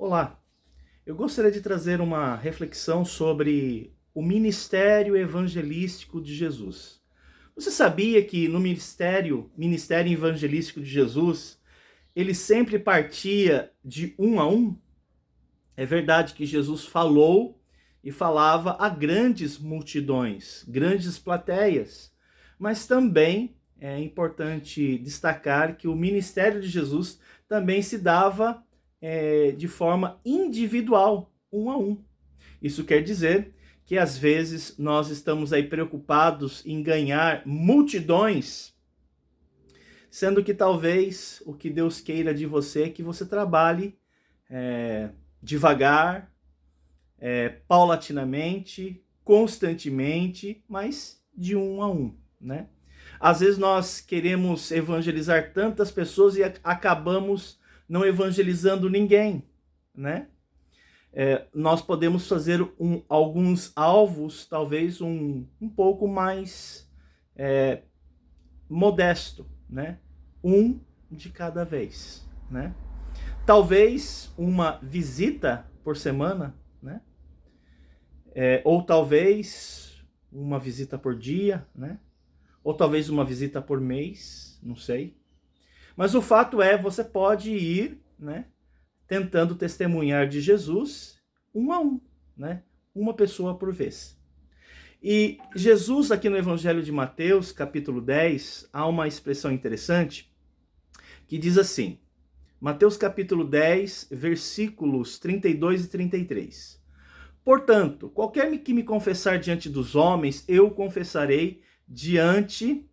Olá, eu gostaria de trazer uma reflexão sobre o ministério evangelístico de Jesus. Você sabia que no ministério evangelístico de Jesus, ele sempre partia de um a um? É verdade que Jesus falou e falava a grandes multidões, grandes plateias, mas também é importante destacar que o ministério de Jesus também se dava de forma individual, um a um. Isso quer dizer que às vezes nós estamos aí preocupados em ganhar multidões, sendo que talvez o que Deus queira de você é que você trabalhe devagar, paulatinamente, constantemente, mas de um a um, né? Às vezes nós queremos evangelizar tantas pessoas e acabamos não evangelizando ninguém, né? Nós podemos fazer alguns alvos, talvez um pouco mais modesto, né? Um de cada vez, né? Talvez uma visita por semana, né? Ou talvez uma visita por dia, né? Ou talvez uma visita por mês, não sei. Mas o fato é, você pode ir, né, tentando testemunhar de Jesus um a um, né, uma pessoa por vez. E Jesus, aqui no Evangelho de Mateus, capítulo 10, há uma expressão interessante que diz assim, Mateus capítulo 10, versículos 32 e 33. Portanto, qualquer que me confessar diante dos homens, eu confessarei diante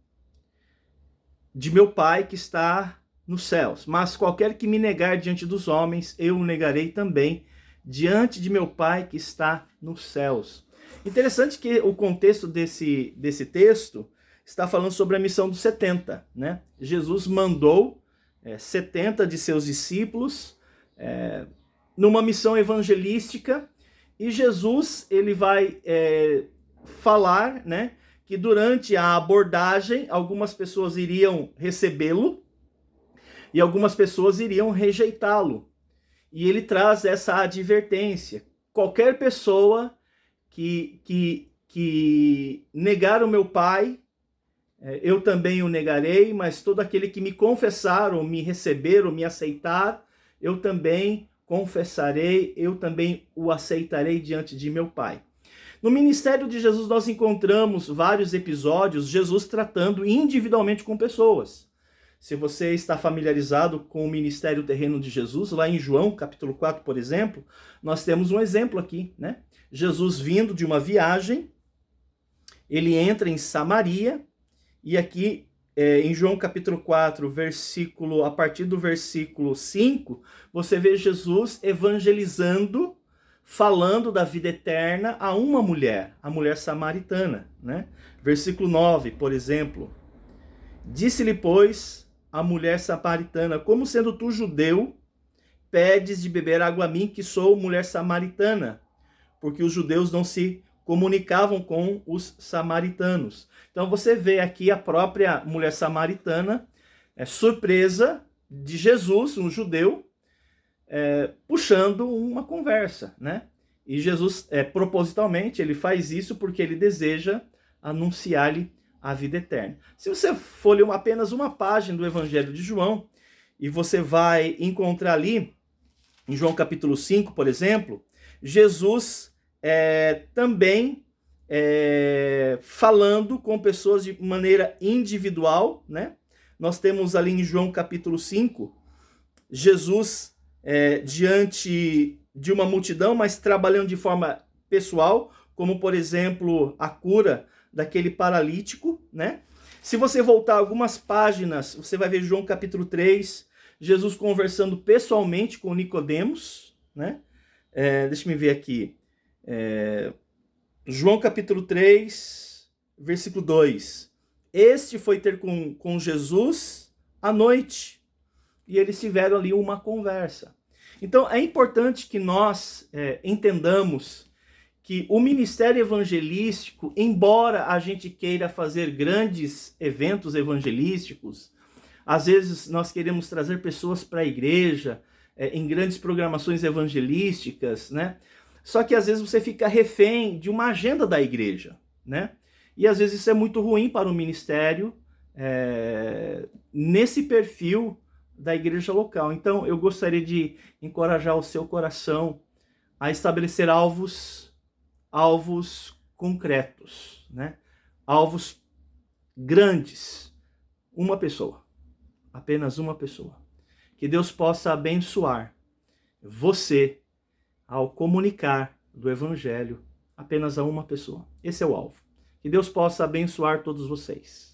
de meu Pai que está nos céus. Mas qualquer que me negar diante dos homens, eu o negarei também diante de meu Pai que está nos céus. Interessante que o contexto desse texto está falando sobre a missão dos 70, né? Jesus mandou 70 de seus discípulos numa missão evangelística, e Jesus ele vai falar, né, que durante a abordagem algumas pessoas iriam recebê-lo e algumas pessoas iriam rejeitá-lo. E ele traz essa advertência: qualquer pessoa que negar o meu Pai, eu também o negarei, mas todo aquele que me confessar, ou me receber, ou me aceitar, eu também confessarei, eu também o aceitarei diante de meu Pai. No ministério de Jesus nós encontramos vários episódios, Jesus tratando individualmente com pessoas. Se você está familiarizado com o ministério terreno de Jesus, lá em João capítulo 4, por exemplo, nós temos um exemplo aqui, né? Jesus vindo de uma viagem, ele entra em Samaria, e aqui em João capítulo 4, a partir do versículo 5, você vê Jesus evangelizando, falando da vida eterna a uma mulher, a mulher samaritana, né? Versículo 9, por exemplo. Disse-lhe, pois, a mulher samaritana: como sendo tu judeu, pedes de beber água a mim, que sou mulher samaritana? Porque os judeus não se comunicavam com os samaritanos. Então você vê aqui a própria mulher samaritana, surpresa de Jesus, um judeu, puxando uma conversa, né? E Jesus, propositalmente, ele faz isso porque ele deseja anunciar-lhe a vida eterna. Se você for ler apenas uma página do Evangelho de João, e você vai encontrar ali, em João capítulo 5, por exemplo, Jesus também falando com pessoas de maneira individual, né? Nós temos ali em João capítulo 5, Jesus diante de uma multidão, mas trabalhando de forma pessoal, como por exemplo a cura daquele paralítico, né? Se você voltar algumas páginas, você vai ver João capítulo 3, Jesus conversando pessoalmente com Nicodemos, né? Deixa eu ver aqui. João capítulo 3, versículo 2. Este foi ter com Jesus à noite, e eles tiveram ali uma conversa. Então é importante que nós entendamos que o ministério evangelístico, embora a gente queira fazer grandes eventos evangelísticos, às vezes nós queremos trazer pessoas para a igreja, em grandes programações evangelísticas, né? Só que às vezes você fica refém de uma agenda da igreja, né? E às vezes isso é muito ruim para o ministério nesse perfil da igreja local. Então eu gostaria de encorajar o seu coração a estabelecer alvos concretos, né? Alvos grandes. Uma pessoa, apenas uma pessoa. Que Deus possa abençoar você ao comunicar do evangelho apenas a uma pessoa. Esse é o alvo. Que Deus possa abençoar todos vocês.